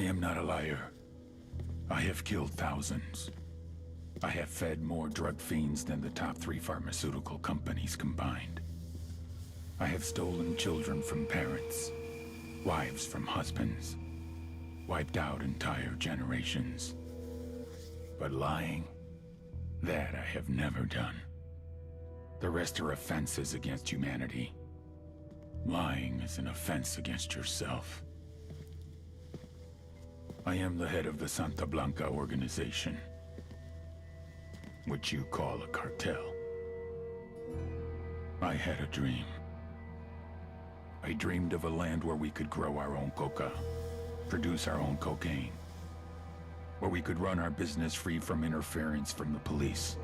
I am not a liar. I have killed thousands. I have fed more drug fiends than the top 3 pharmaceutical companies combined. I have stolen children from parents, wives from husbands, wiped out entire generations. But lying, that I have never done. The rest are offenses against humanity. Lying is an offense against yourself. I am the head of the Santa Blanca organization, which you call a cartel. I had a dream. I dreamed of a land where we could grow our own coca, produce our own cocaine, where we could run our business free from interference from the police,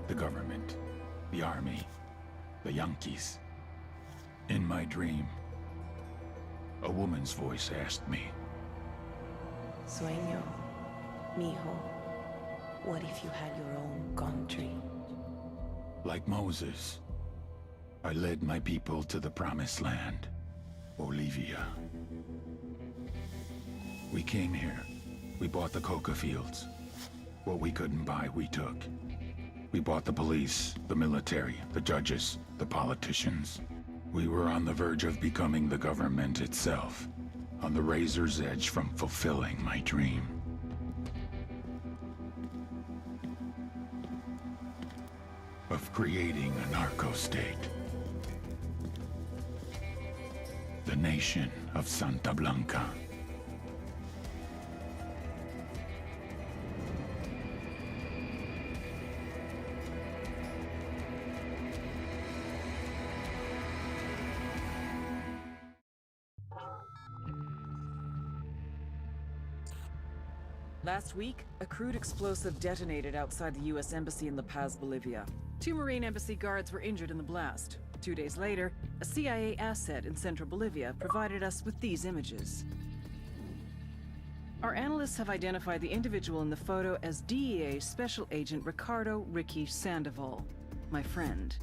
the government, the army, the Yankees. In my dream, a woman's voice asked me, Sueño, mijo, what if you had your own country? Like Moses, I led my people to the promised land, Bolivia. We came here. We bought the coca fields. What we couldn't buy, we took. We bought the police, the military, the judges, the politicians. We were on the verge of becoming the government itself, on the razor's edge from fulfilling my dream. Of creating a narco-state. The nation of Santa Blanca. Last week, a crude explosive detonated outside the U.S. Embassy in La Paz, Bolivia. 2 Marine Embassy guards were injured in the blast. 2 days later, a CIA asset in central Bolivia provided us with these images. Our analysts have identified the individual in the photo as DEA Special Agent Ricardo Ricky Sandoval, my friend.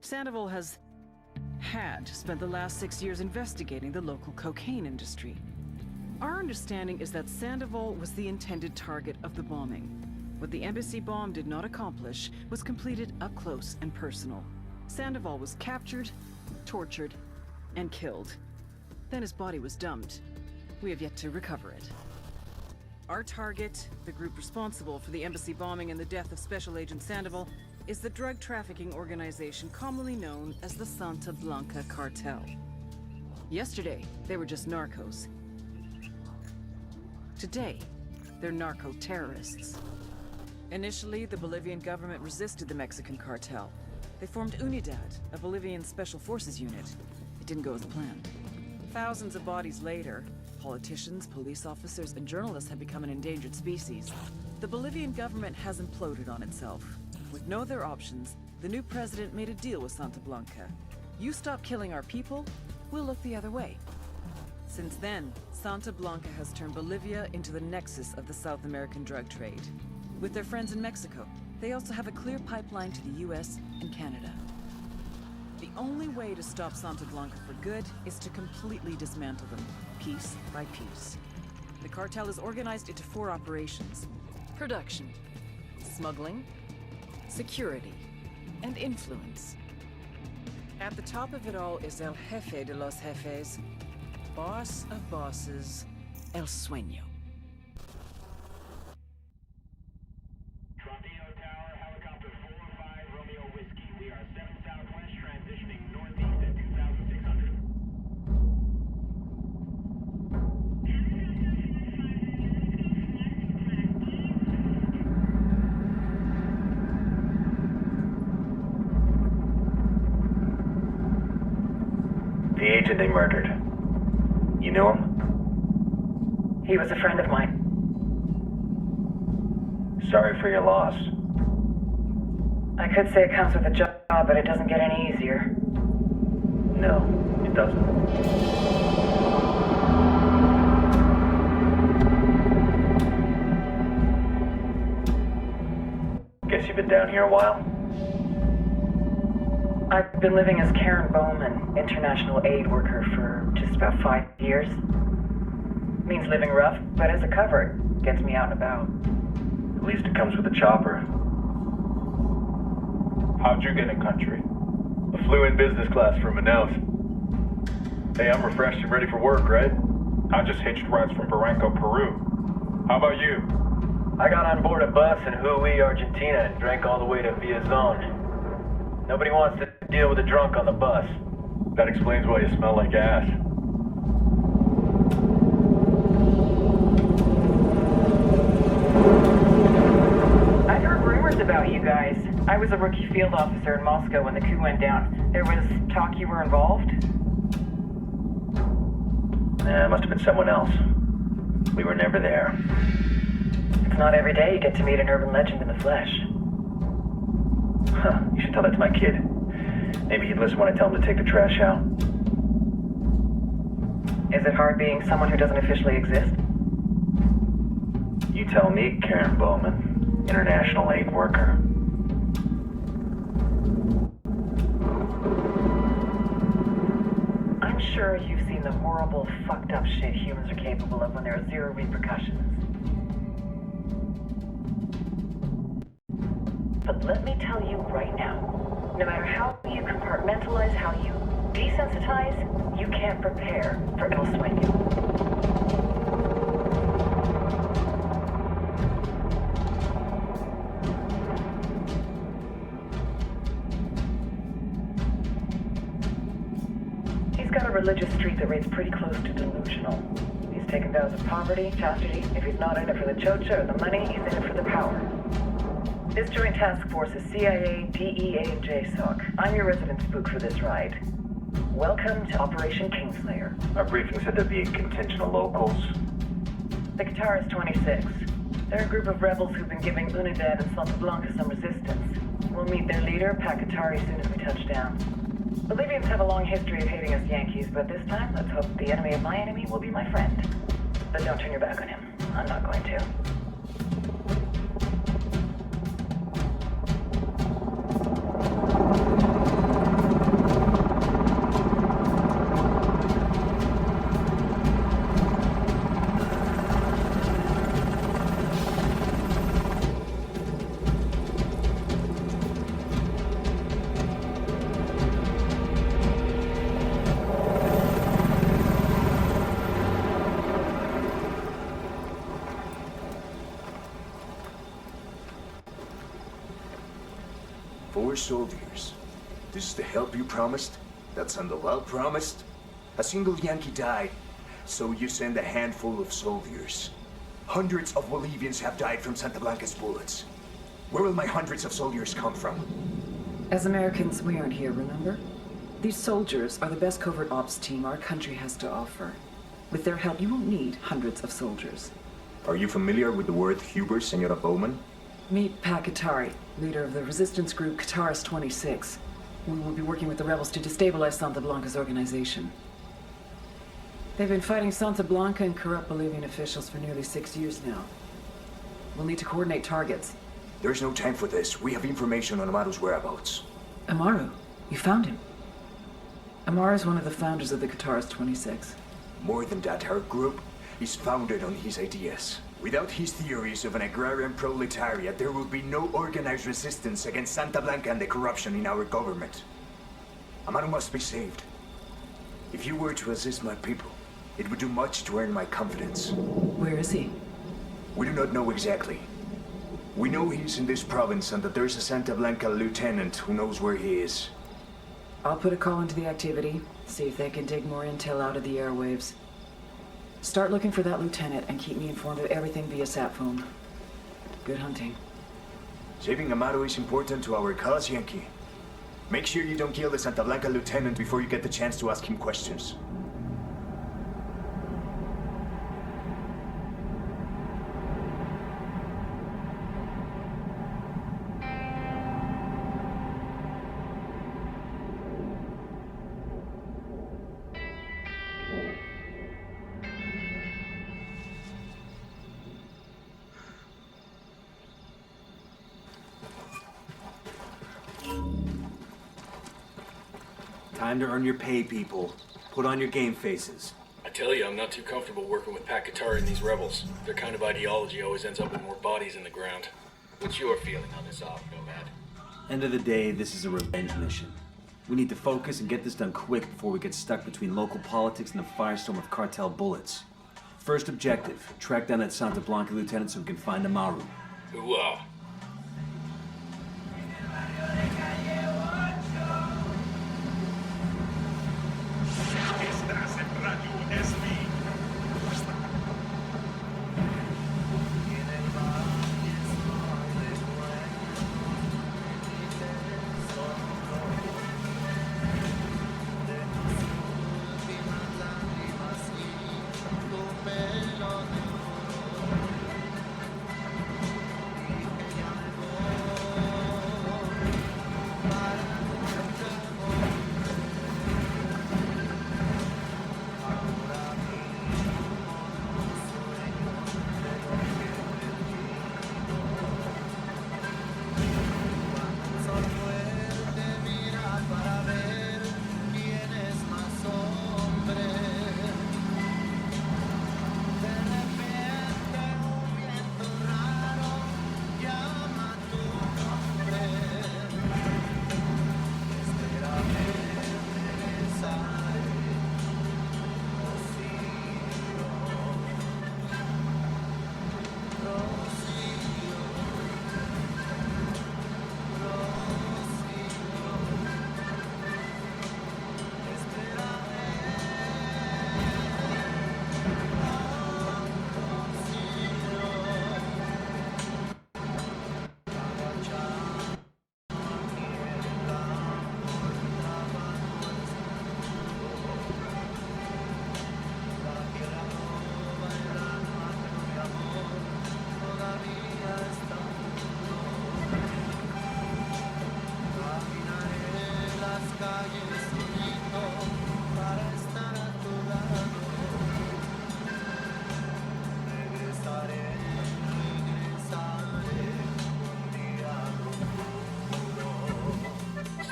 Sandoval had spent the last 6 years investigating the local cocaine industry. Our understanding is that Sandoval was the intended target of the bombing. What the embassy bomb did not accomplish was completed up close and personal. Sandoval was captured, tortured, and killed. Then his body was dumped. We have yet to recover it. Our target, the group responsible for the embassy bombing and the death of Special Agent Sandoval, is the drug trafficking organization commonly known as the Santa Blanca Cartel. Yesterday, they were just narcos. Today, they're narco-terrorists. Initially, the Bolivian government resisted the Mexican cartel. They formed Unidad, a Bolivian special forces unit. It didn't go as planned. Thousands of bodies later, politicians, police officers, and journalists have become an endangered species. The Bolivian government has imploded on itself. With no other options, the new president made a deal with Santa Blanca. You stop killing our people, we'll look the other way. Since then, Santa Blanca has turned Bolivia into the nexus of the South American drug trade. With their friends in Mexico, they also have a clear pipeline to the US and Canada. The only way to stop Santa Blanca for good is to completely dismantle them, piece by piece. The cartel is organized into 4 operations: production, smuggling, security, and influence. At the top of it all is El Jefe de los Jefes, boss of bosses, El Sueño. Frontino Tower, helicopter 4-5 Romeo Whiskey. We are 7 southwest, transitioning northeast at 2,600. The agent they murdered. You knew him? He was a friend of mine. Sorry for your loss. I could say it comes with a job, but it doesn't get any easier. No, it doesn't. Guess you've been down here a while? I've been living as Karen Bowman, international aid worker, for just about 5 years. Means living rough, but as a cover, gets me out and about. At least it comes with a chopper. How'd you get in country? I flew in business class from Manaus. Hey, I'm refreshed and ready for work, right? I just hitched rides from Barranco, Peru. How about you? I got on board a bus in Hui, Argentina, and drank all the way to Via Zone. Nobody wants to deal with a drunk on the bus. That explains why you smell like ass. I've heard rumors about you guys. I was a rookie field officer in Moscow when the coup went down. There was talk you were involved? It must have been someone else. We were never there. It's not every day you get to meet an urban legend in the flesh. Huh, you should tell that to my kid. Maybe he'd listen when I tell him to take the trash out. Is it hard being someone who doesn't officially exist? You tell me, Karen Bowman, international aid worker. I'm sure you've seen the horrible, fucked up shit humans are capable of when there are zero repercussions. But let me tell you right now, no matter how you compartmentalize, how you desensitize, you can't prepare for it'll swing you. He's got a religious streak that rates pretty close to delusional. He's taken vows of poverty, chastity. If he's not in it for the chocha or the money, he's in it for the power. This joint task force is CIA, DEA, and JSOC. I'm your resident spook for this ride. Welcome to Operation Kingslayer. Our briefing said there'd be a contingent of locals. The Qatar is 26. They're a group of rebels who've been giving Unidad and Santa Blanca some resistance. We'll meet their leader, Pakatari, soon as we touch down. Bolivians have a long history of hating us Yankees, but this time, let's hope the enemy of my enemy will be my friend. But don't turn your back on him. I'm not going to. Four soldiers. This is the help you promised? That Sandoval promised? A single Yankee died, so you send a handful of soldiers. Hundreds of Bolivians have died from Santa Blanca's bullets. Where will my hundreds of soldiers come from? As Americans, we aren't here, remember? These soldiers are the best covert ops team our country has to offer. With their help, you won't need hundreds of soldiers. Are you familiar with the word Huber, Senora Bowman? Meet Pakatari, leader of the resistance group Qatar's 26. We will be working with the rebels to destabilize Santa Blanca's organization. They've been fighting Santa Blanca and corrupt Bolivian officials for nearly 6 years now. We'll need to coordinate targets. There's no time for this. We have information on Amaru's whereabouts. Amaru, you found him. Amaru is one of the founders of the Qatar's 26. More than that, our group is founded on his ideas. Without his theories of an agrarian proletariat, there will be no organized resistance against Santa Blanca and the corruption in our government. Amaru must be saved. If you were to assist my people, it would do much to earn my confidence. Where is he? We do not know exactly. We know he's in this province and that there's a Santa Blanca lieutenant who knows where he is. I'll put a call into the activity, see if they can dig more intel out of the airwaves. Start looking for that lieutenant and keep me informed of everything via sat phone. Good hunting. Saving Amaru is important to our cause, Yankee. Make sure you don't kill the Santa Blanca lieutenant before you get the chance to ask him questions. Time to earn your pay, people. Put on your game faces. I tell you, I'm not too comfortable working with Pakatari and these rebels. Their kind of ideology always ends up with more bodies in the ground. What's your feeling on this op, Nomad? End of the day, this is a revenge mission. We need to focus and get this done quick before we get stuck between local politics and the firestorm of cartel bullets. First objective, track down that Santa Blanca lieutenant so we can find Amaru. Hooah!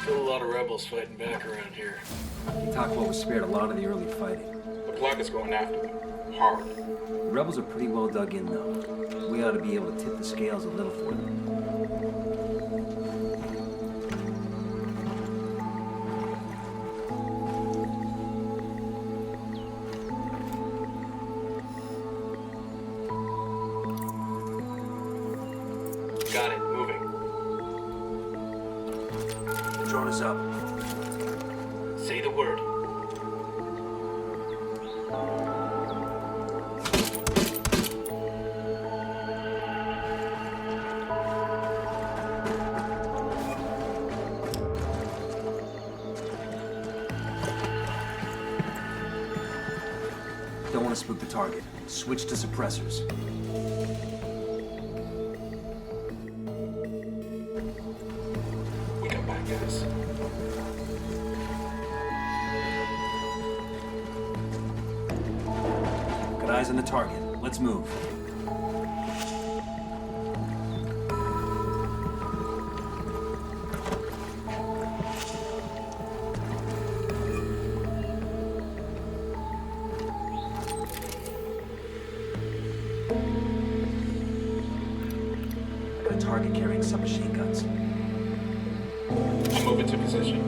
Still a lot of rebels fighting back around here. Takwa was spared a lot of the early fighting. The plug is going after them. Hard. The rebels are pretty well dug in, though. We ought to be able to tip the scales a little for them. Got it, moving. The drone is up. Say the word. Don't want to spook the target. Switch to suppressors. We got back, guys. Got eyes on the target. Let's move. Got a target carrying submachine guns. I'm moving to position.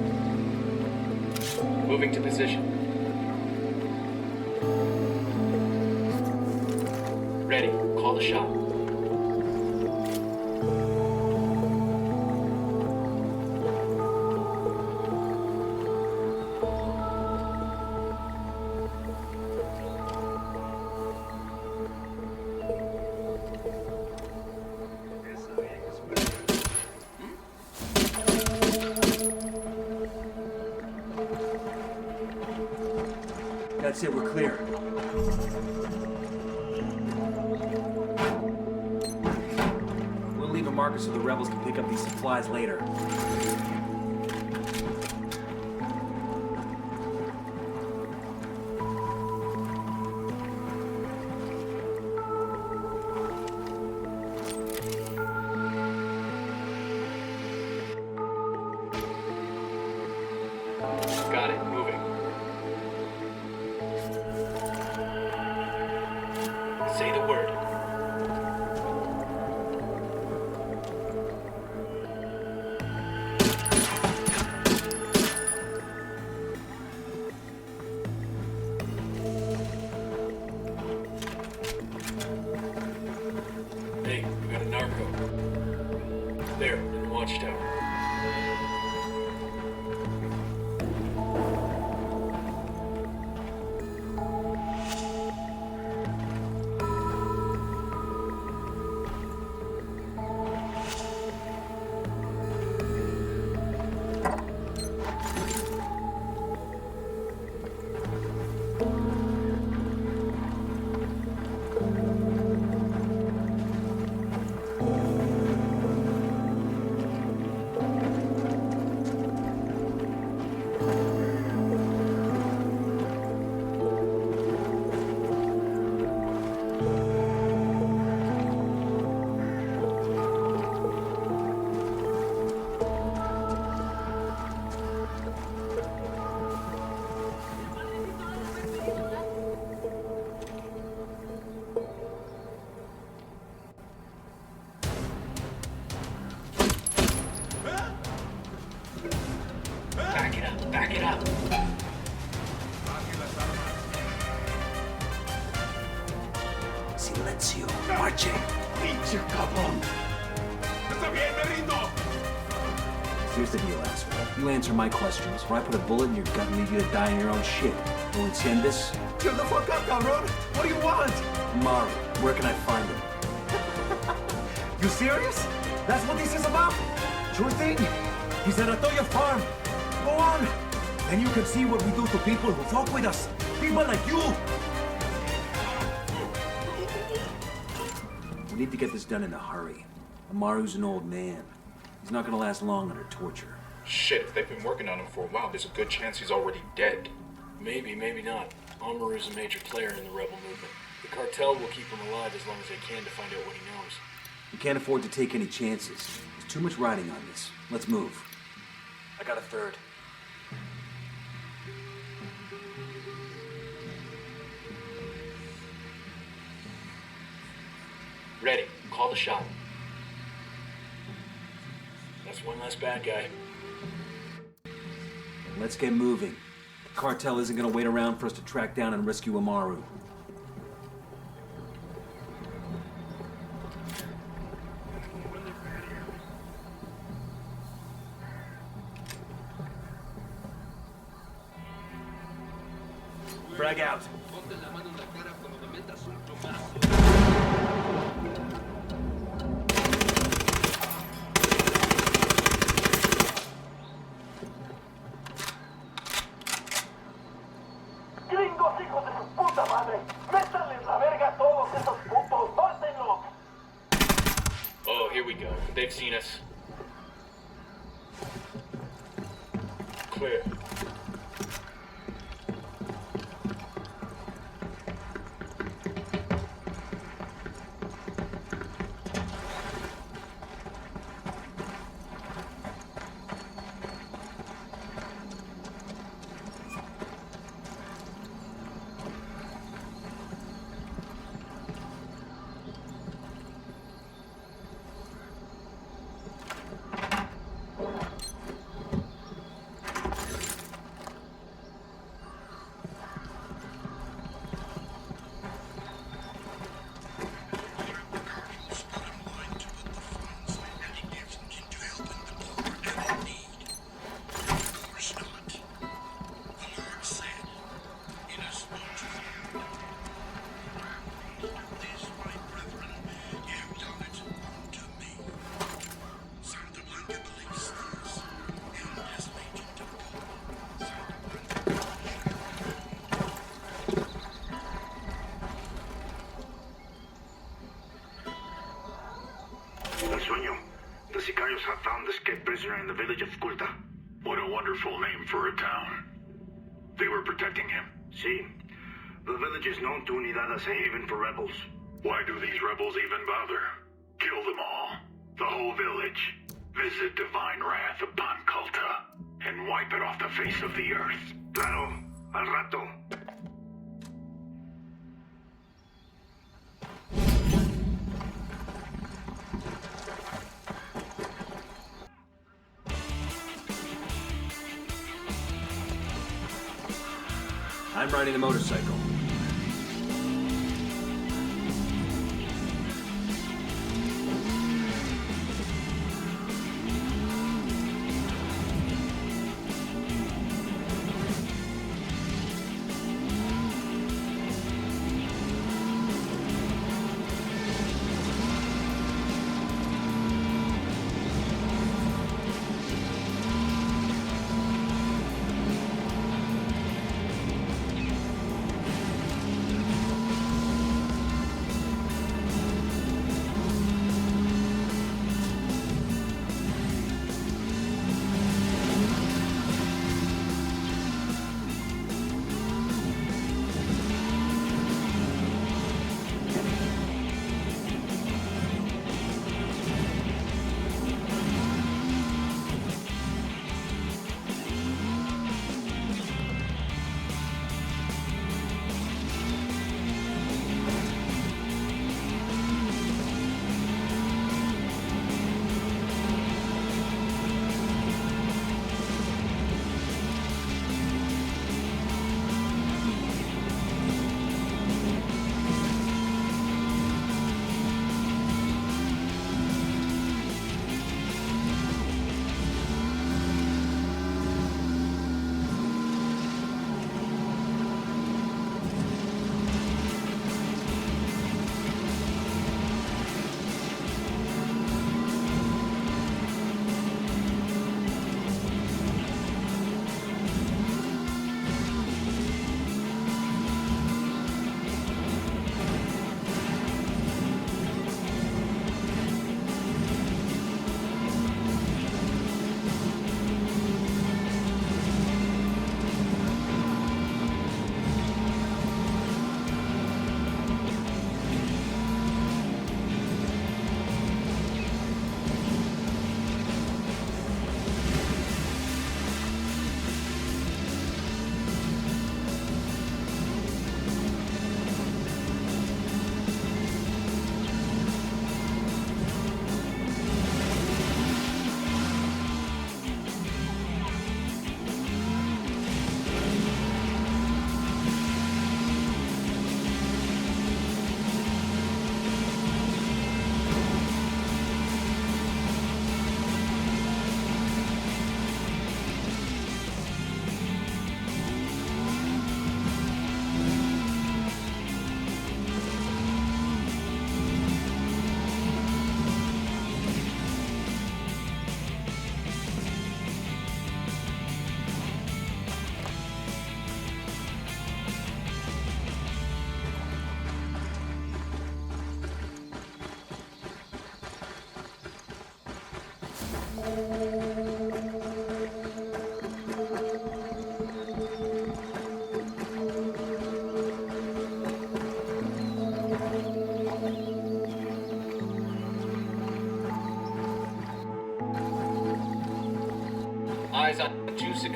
Moving to position. Ready. Call the shot. That's it, we're clear. We'll leave a marker so the rebels can pick up these supplies later. Got it, moving. back it up. Silencio. Marche. Pinche cabrón. Está bien, me rindo. Here's the deal, asshole. You answer my questions, or I put a bullet in your gut and leave you to die in your own shit. ¿No entiendes? Chill the fuck up, cabrón. What do you want? Amaru, where can I find him? You serious? That's what this is about? Sure thing. He's at Atoya Farm. Go on. Then you can see what we do to people who fuck with us. People like you. We need to get this done in a hurry. Amaru's an old man. He's not gonna last long under torture. Shit, if they've been working on him for a while, there's a good chance he's already dead. Maybe, maybe not. Amaru's a major player in the rebel movement. The cartel will keep him alive as long as they can to find out what he knows. We can't afford to take any chances. There's too much riding on this. Let's move. I got a third. Ready. Call the shot. That's one less bad guy. Let's get moving. The cartel isn't gonna wait around for us to track down and rescue Amaru. Frag out. ¡Gringos, hijos de su puta madre! ¡Métanles la verga a todos esos putos! ¡Mátenlos! Oh, here we go. They've seen us. Clear. The Sicarios have found the escaped prisoner in the village of Sculta. What a wonderful name for a town. They were protecting him. See, the village is known to Unidad as a haven for rebels. Why do these rebels even bother? Kill them all. The whole village. Visit divine wrath upon Culta and wipe it off the face of the earth. Claro, al rato. I'm riding a motorcycle.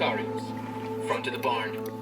Sicarios. Front of the barn.